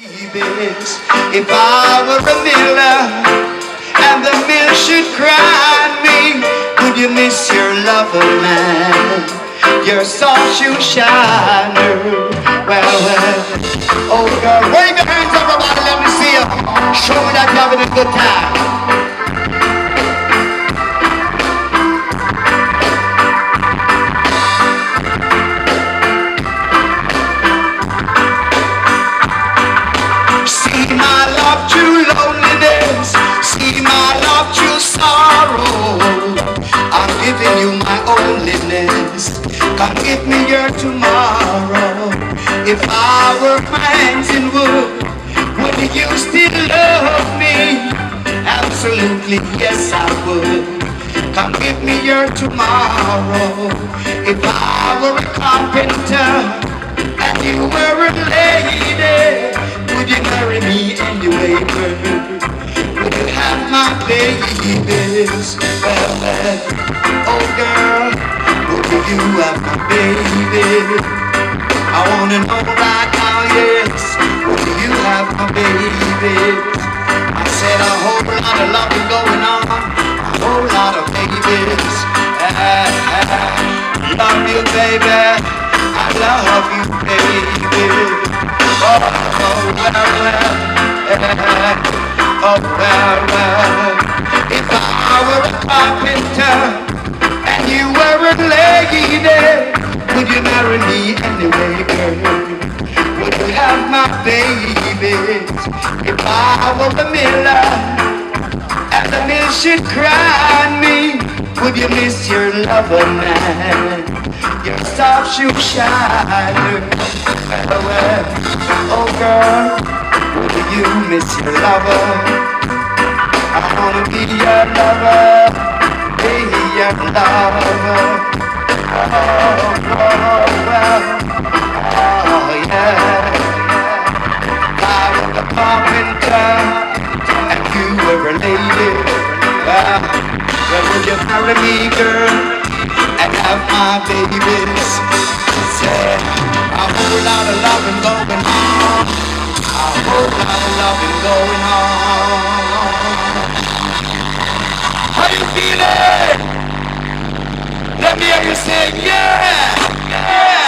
babies. If I were a miller and the mill should cry me, would you miss your lover, man? Your soft shoe shiner. Well, oh girl, wave your hands, everybody, let me see you. Show me that you're having a good time. See my love, true loneliness. See my love, true sorrow. I'm giving you my onlyness. Come give me your tomorrow. If I were my hands in would you still love me? Absolutely, yes I would. Come give me your tomorrow. If I were a carpenter and you were a lady, would you marry me anyway, girl? Would you have my babies? Well, oh girl, would you have my baby? I wanna know right now, yes. Would you have my babies? I said a whole lot of loving going on, a whole lot of babies. Love you, baby. I love you, baby. Oh, well. If I were a carpenter and you were a lady, would you marry me anyway, girl? Would you have my babies? If I were a miller and the mill should cry me, would you miss your lover, man? Your soft shoe shiner. Well, oh girl, would you miss your lover? I wanna be your lover, be your lover. Oh, yeah. I was a carpenter and you were a lady. Well, would you marry me, girl, and have my babies? Said a whole lot of loving going on, a whole lot of loving going on. How you feeling? Let me hear you say, yeah, yeah.